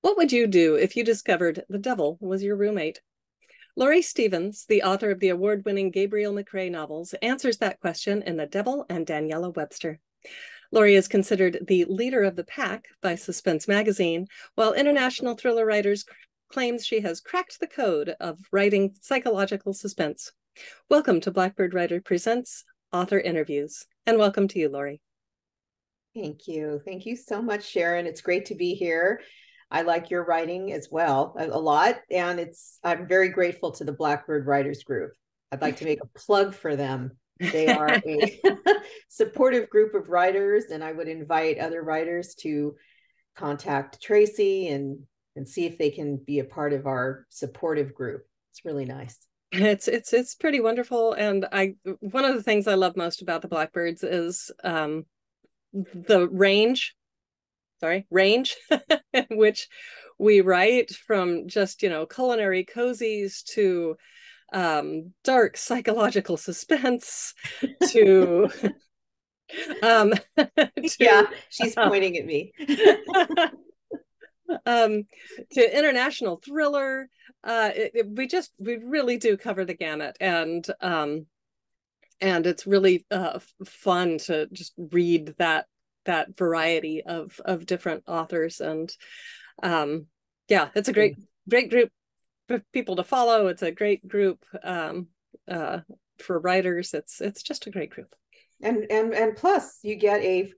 What would you do if you discovered the devil was your roommate? Laurie Stevens, the author of the award-winning Gabriel McRay novels, answers that question in The Devil and Daniela Webster. Laurie is considered the leader of the pack by Suspense magazine, while international thriller writers claims she has cracked the code of writing psychological suspense. Welcome to Blackbird Writer Presents Author Interviews, and welcome to you, Laurie. Thank you. Thank you so much, Sharon. It's great to be here. I like your writing as well a lot, and I'm very grateful to the Blackbird Writers group. I'd like to make a plug for them. They are a supportive group of writers, and I would invite other writers to contact Tracy and see if they can be a part of our supportive group. It's really nice. It's pretty wonderful, and one of the things I love most about the Blackbirds is the range in which we write, from just culinary cozies to dark psychological suspense to yeah, she's pointing at me. To international thriller. We really do cover the gamut, and it's really fun to just read that variety of different authors. And yeah, it's a great group for people to follow. It's a great group for writers. It's just a great group. And plus you get a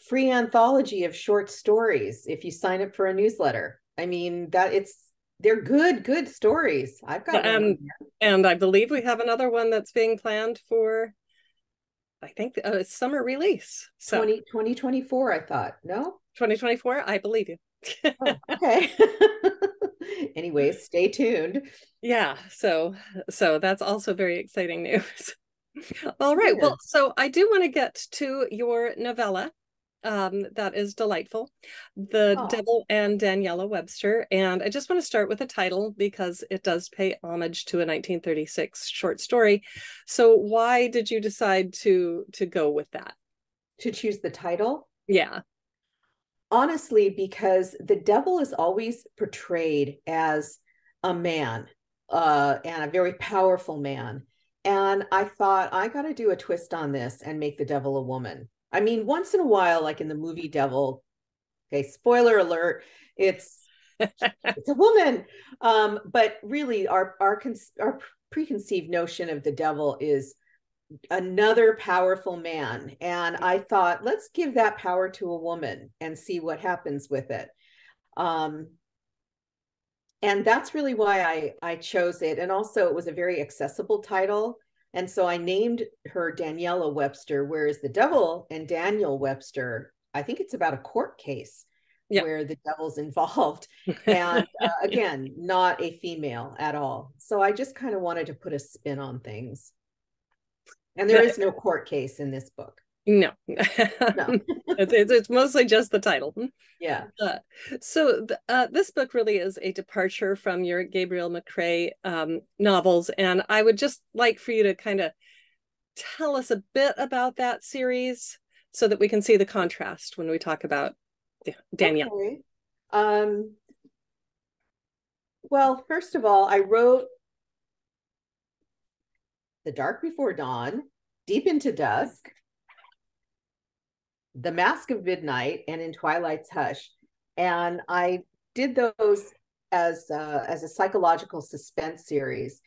free anthology of short stories if you sign up for a newsletter. I mean, they're good stories. I've got one and I believe we have another one that's being planned for, I think, summer release. So 2024, I thought. No? 2024, I believe you. Oh, okay. Anyways, stay tuned. Yeah, so that's also very exciting news. All right. Well, so I do want to get to your novella. That is delightful. The Devil and Daniela Webster. And I just want to start with the title because it does pay homage to a 1936 short story. So why did you decide to go with that? To choose the title? Yeah. Honestly, because the devil is always portrayed as a man, and a very powerful man. And I thought, I got to do a twist on this and make the devil a woman. I mean, once in a while, like in the movie Devil, okay, spoiler alert, it's a woman. But really, our preconceived notion of the devil is another powerful man. And I thought, let's give that power to a woman and see what happens with it. And that's really why I chose it. And also, it was a very accessible title. And so I named her Daniela Webster, whereas the Devil and Daniel Webster, I think it's about a court case where the devil's involved. And again, not a female at all. So I just kind of wanted to put a spin on things. And there is no court case in this book. No. It's mostly just the title. Yeah. So this book really is a departure from your Gabriel McRay novels. And I would just like for you to kind of tell us a bit about that series so that we can see the contrast when we talk about Danielle. Okay. Well, first of all, I wrote The Dark Before Dawn, Deep into Dusk, The Mask of Midnight, and In Twilight's Hush. And I did those as a psychological suspense series.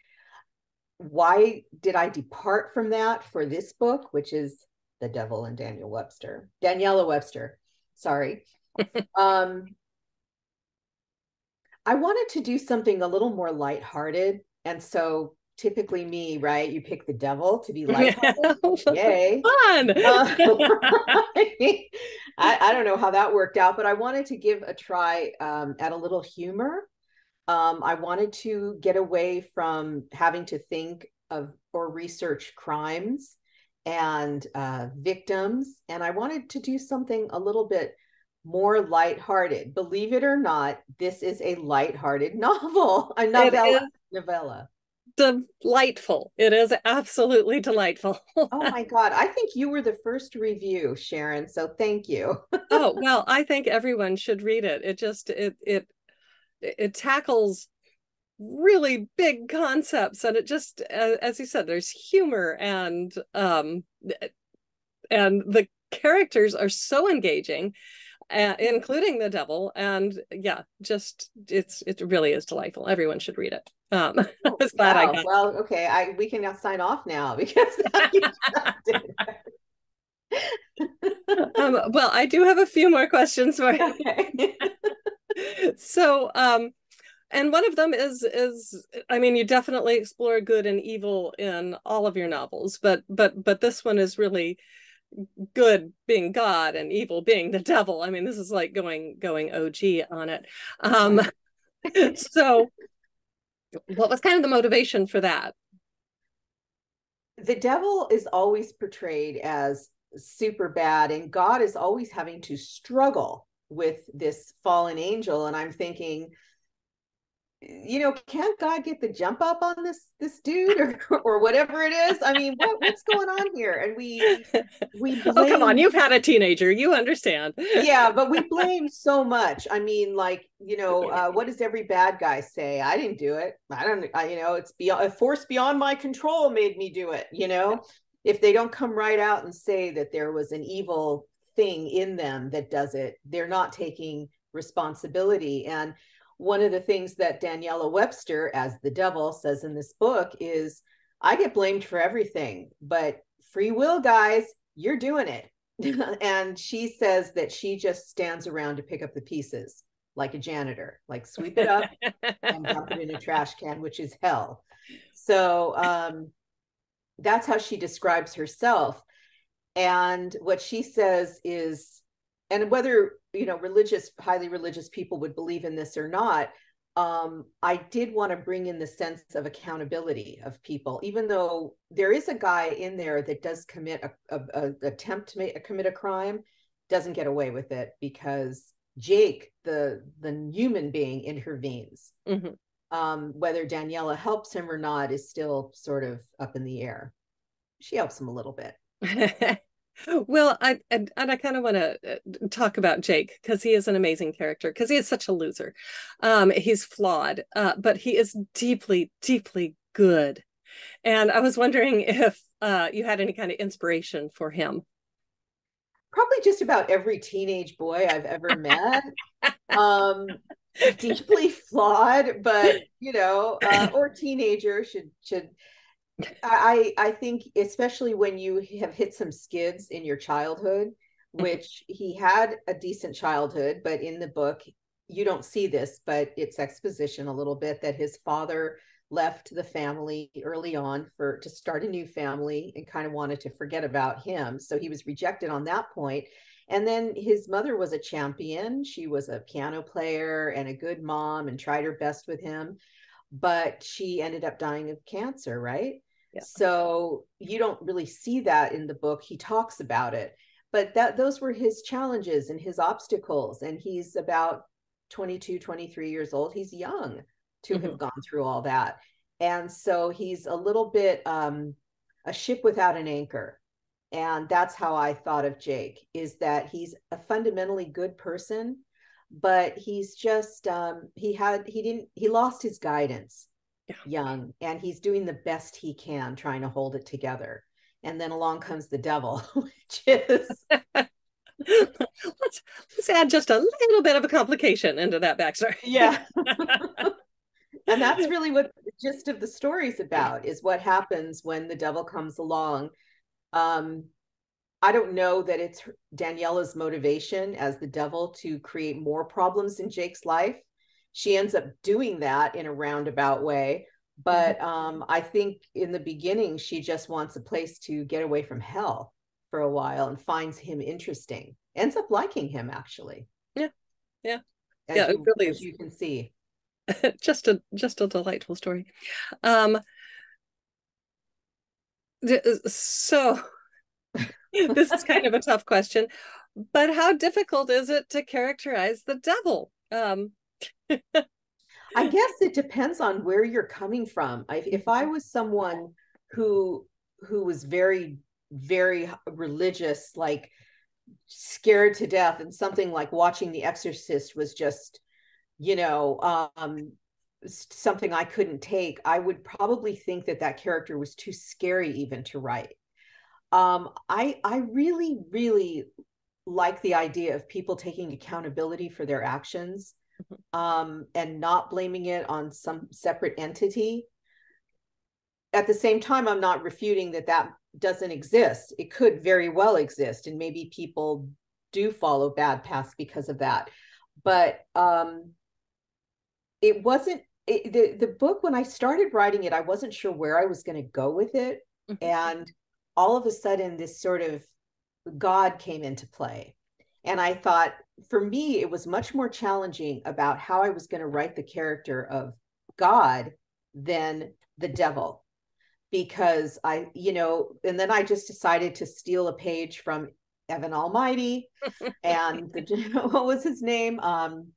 Why did I depart from that for this book, which is The Devil and Daniela Webster, sorry. I wanted to do something a little more lighthearted. And so typically me, right? You pick the devil to be lighthearted. Yay. Fun. I don't know how that worked out, but I wanted to give a try at a little humor. I wanted to get away from having to think of or research crimes and victims. And I wanted to do something a little bit more lighthearted. Believe it or not, this is a lighthearted novel, a novella. Delightful. It is absolutely delightful. Oh my God. I think you were the first review, Sharon. So thank you. Oh, well, I think everyone should read it. it tackles really big concepts, and it just, as you said, there's humor, and the characters are so engaging, including the devil. And yeah, just it really is delightful. Everyone should read it. I was glad I got. Well, okay, we can now sign off now because you well, I do have a few more questions for you. Okay. So, and one of them is, I mean, you definitely explore good and evil in all of your novels, but this one is really good being God and evil being the devil. I mean, this is like going OG on it. So what was kind of the motivation for that? The devil is always portrayed as super bad, and God is always having to struggle with this fallen angel. And I'm thinking, can't God get the jump up on this dude or whatever it is? I mean, what's going on here? And we blame. Oh, come on, you've had a teenager, you understand. Yeah, but we blame so much. I mean, like, what does every bad guy say? I didn't do it. It's beyond, a force beyond my control made me do it. If they don't come right out and say that there was an evil thing in them that does it, they're not taking responsibility. And one of the things that Daniela Webster, as the devil, says in this book is, I get blamed for everything, but free will, guys, you're doing it. And she says that she just stands around to pick up the pieces like a janitor, like sweep it up and dump it in a trash can, which is hell. So that's how she describes herself. And what she says is, and whether highly religious people would believe in this or not, I did want to bring in the sense of accountability of people, even though there is a guy in there that does commit a attempt to commit a crime, doesn't get away with it because Jake, the human being, intervenes. Mm-hmm. Whether Daniela helps him or not is still sort of up in the air. She helps him a little bit. Well, I kind of want to talk about Jake, because he is an amazing character, because he is such a loser. He's flawed, but he is deeply, deeply good. And I was wondering if you had any kind of inspiration for him. Probably just about every teenage boy I've ever met. Deeply flawed, but or teenager should. I think especially when you have hit some skids in your childhood, which he had a decent childhood, but in the book you don't see this, but it's exposition a little bit that his father left the family early on to start a new family and kind of wanted to forget about him. So he was rejected on that point. And then his mother was a champion. She was a piano player and a good mom and tried her best with him, but she ended up dying of cancer, right? Yeah. So you don't really see that in the book. He talks about it, but those were his challenges and his obstacles. And he's about 22, 23 years old. He's young to have gone through all that. And so he's a little bit a ship without an anchor. And that's how I thought of Jake, is that he's a fundamentally good person, but he's just he lost his guidance young, and he's doing the best he can trying to hold it together. And then along comes the devil, which is let's add just a little bit of a complication into that backstory. Yeah. And that's really what the gist of the story is about, is what happens when the devil comes along. I don't know that it's Daniela's motivation as the devil to create more problems in Jake's life. She ends up doing that in a roundabout way. But I think in the beginning, she just wants a place to get away from hell for a while and finds him interesting. Ends up liking him, actually. Yeah. Yeah. As you can see. just a delightful story. So this is kind of a tough question, but how difficult is it to characterize the devil? I guess it depends on where you're coming from. If I was someone who was very, very religious, like scared to death, and something like watching The Exorcist was just you know, something I couldn't take, I would probably think that that character was too scary even to write. I really, really like the idea of people taking accountability for their actions, and not blaming it on some separate entity. At the same time, I'm not refuting that that doesn't exist. It could very well exist, and maybe people do follow bad paths because of that. But it wasn't the book. When I started writing it, I wasn't sure where I was going to go with it, and all of a sudden, this sort of God came into play. And I thought, for me, it was much more challenging about how I was going to write the character of God than the devil. Because and then I just decided to steal a page from Evan Almighty and what was his name?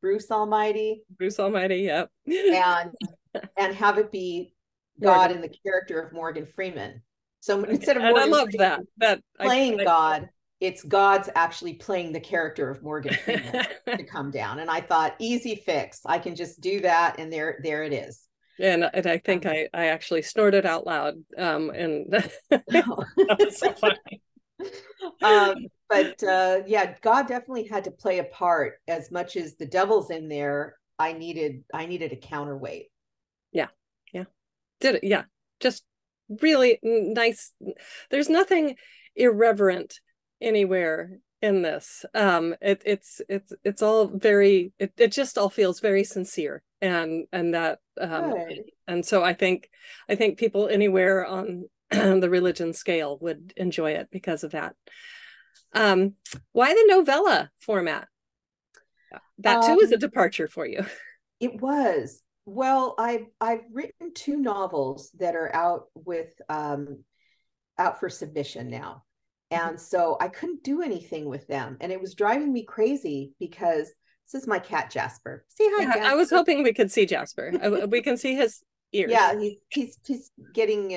Bruce Almighty. Bruce Almighty, yep. and have it be God in the character of Morgan Freeman. So instead of Morgan I love Freeman that playing God, it's God's actually playing the character of Morgan Freeman to come down. And I thought, easy fix. I can just do that, and there it is. And I think I actually snorted out loud, and that was so funny. But yeah, God definitely had to play a part. As much as the devil's in there, I needed a counterweight. Yeah, did it? Yeah, just really nice. There's nothing irreverent anywhere in this. It's all very. It just all feels very sincere, and that and so I think people anywhere on the religion scale would enjoy it because of that. Why the novella format? That too is a departure for you. It was. Well, I've written 2 novels that are out for submission now. And so I couldn't do anything with them. And it was driving me crazy because this is my cat, Jasper. Say hi, Jasper. I was hoping we could see Jasper. We can see his ears. Yeah, he's getting,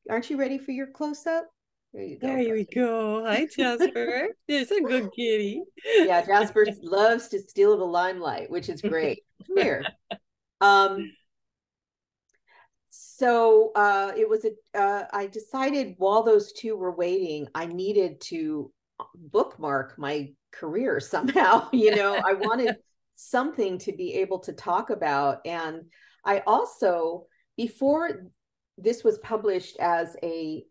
aren't you ready for your close-up? There you go. There you go. Hi, Jasper. He's a good kitty. Yeah, Jasper loves to steal the limelight, which is great. Come here. So it was I decided while those 2 were waiting, I needed to bookmark my career somehow. I wanted something to be able to talk about. And I also, before this was published as a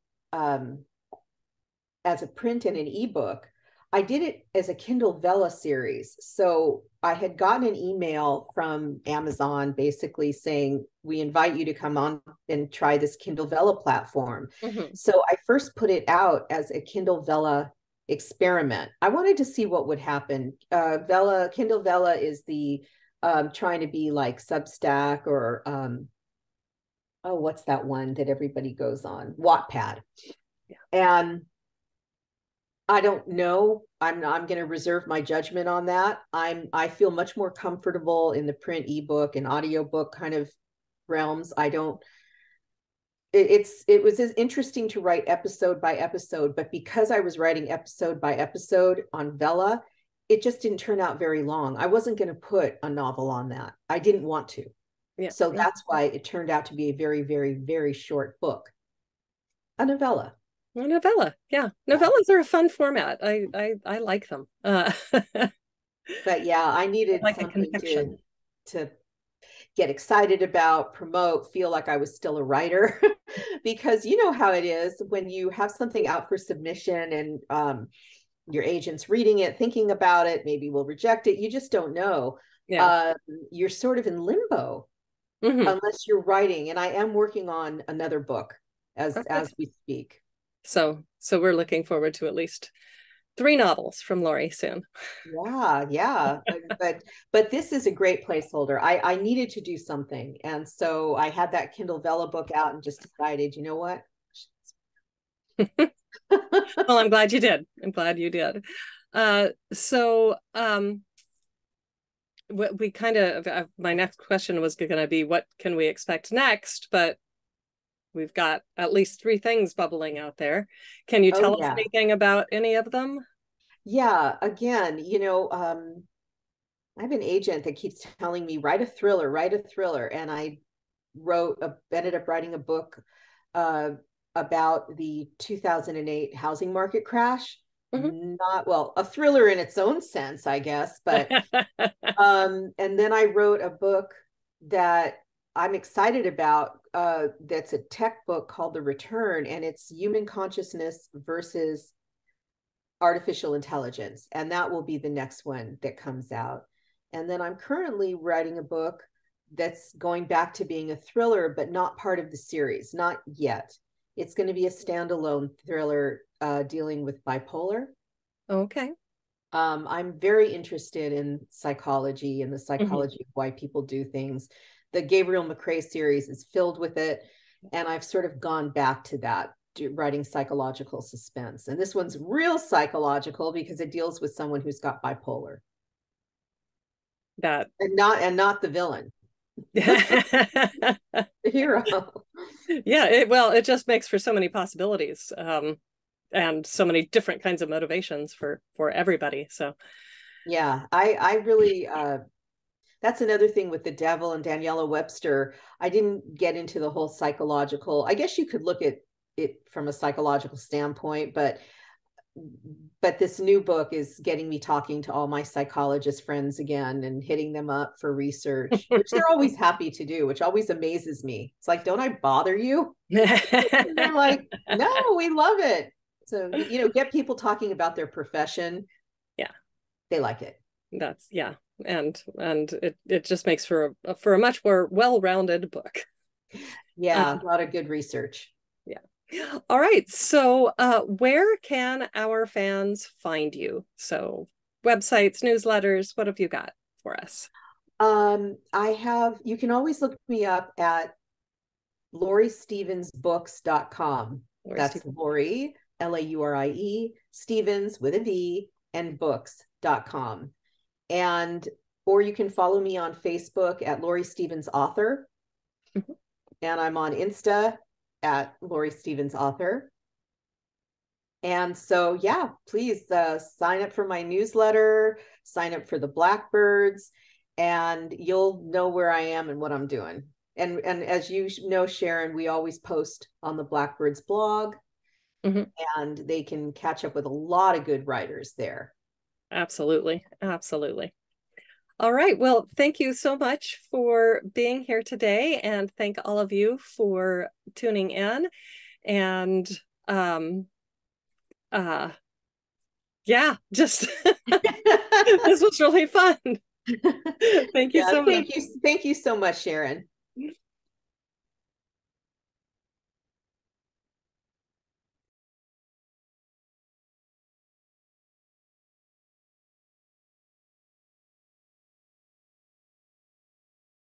print and an ebook, I did it as a Kindle Vella series. So I had gotten an email from Amazon basically saying, we invite you to come on and try this Kindle Vella platform. So I first put it out as a Kindle Vella experiment. I wanted to see what would happen. Kindle Vella is the trying to be like Substack or what's that one that everybody goes on? Wattpad. Yeah. And I don't know. I'm going to reserve my judgment on that. I feel much more comfortable in the print ebook and audiobook kind of realms. It was as interesting to write episode by episode, but because I was writing episode by episode on Vella, it just didn't turn out very long. I wasn't going to put a novel on that. I didn't want to. Yeah. So that's why it turned out to be a very, very, very short book. A novella. A novella, yeah. Novellas are a fun format. I like them. But yeah, I needed like something to get excited about, promote, feel like I was still a writer. Because you know how it is when you have something out for submission and your agent's reading it, thinking about it, maybe will reject it. You just don't know. Yeah. You're sort of in limbo unless you're writing. And I am working on another book as we speak. So we're looking forward to at least 3 novels from Laurie soon. Yeah. but this is a great placeholder. I needed to do something. And so I had that Kindle Vella book out and just decided, you know what? Well, I'm glad you did. We kind of, my next question was going to be, what can we expect next? But we've got at least 3 things bubbling out there. Can you tell us anything about any of them? Yeah, again, I have an agent that keeps telling me, write a thriller, write a thriller. And I ended up writing a book uh, about the 2008 housing market crash. Mhm. Not, well, a thriller in its own sense, I guess. But and then I wrote a book that I'm excited about. That's a tech book called The Return, and it's human consciousness versus artificial intelligence. And that will be the next one that comes out. And then I'm currently writing a book that's going back to being a thriller, but not part of the series, not yet. It's going to be a standalone thriller dealing with bipolar. Okay. I'm very interested in psychology and the Mhm. psychology of why people do things. The Gabriel McRay series is filled with it. And I've sort of gone back to that, writing psychological suspense. And this one's real psychological because it deals with someone who's got bipolar That. and not the villain, the hero. Yeah, well, it just makes for so many possibilities, and so many different kinds of motivations for everybody. So Yeah, I really that's another thing with the Devil and Daniela Webster. I didn't get into the whole psychological. I guess you could look at it from a psychological standpoint, but this new book is getting me talking to all my psychologist friends again and hitting them up for research, which they're always happy to do, which always amazes me. It's like, don't I bother you? And they're like, no, we love it. So, get people talking about their profession. yeah, They like it. that's yeah, and it just makes for a much more well-rounded book. Yeah, Um, a lot of good research. yeah. All right. So, where can our fans find you? So, websites, newsletters, what have you got for us? You can always look me up at lauriestevensbooks.com. Laurie That's Stevens. Laurie, Laurie, Stevens with a V, and books.com. And, or you can follow me on Facebook at Laurie Stevens Author. Mhm. And I'm on Insta at Laurie Stevens Author. And so, yeah, please sign up for my newsletter, sign up for the Blackbirds, and you'll know where I am and what I'm doing. And as you know, Sharon, we always post on the Blackbirds blog, Mhm. and they can catch up with a lot of good writers there. Absolutely. Absolutely. All right. Well, thank you so much for being here today, and thank all of you for tuning in. And um, uh, yeah, just this was really fun. Thank you Yeah, so much. thank you so much, Sharon.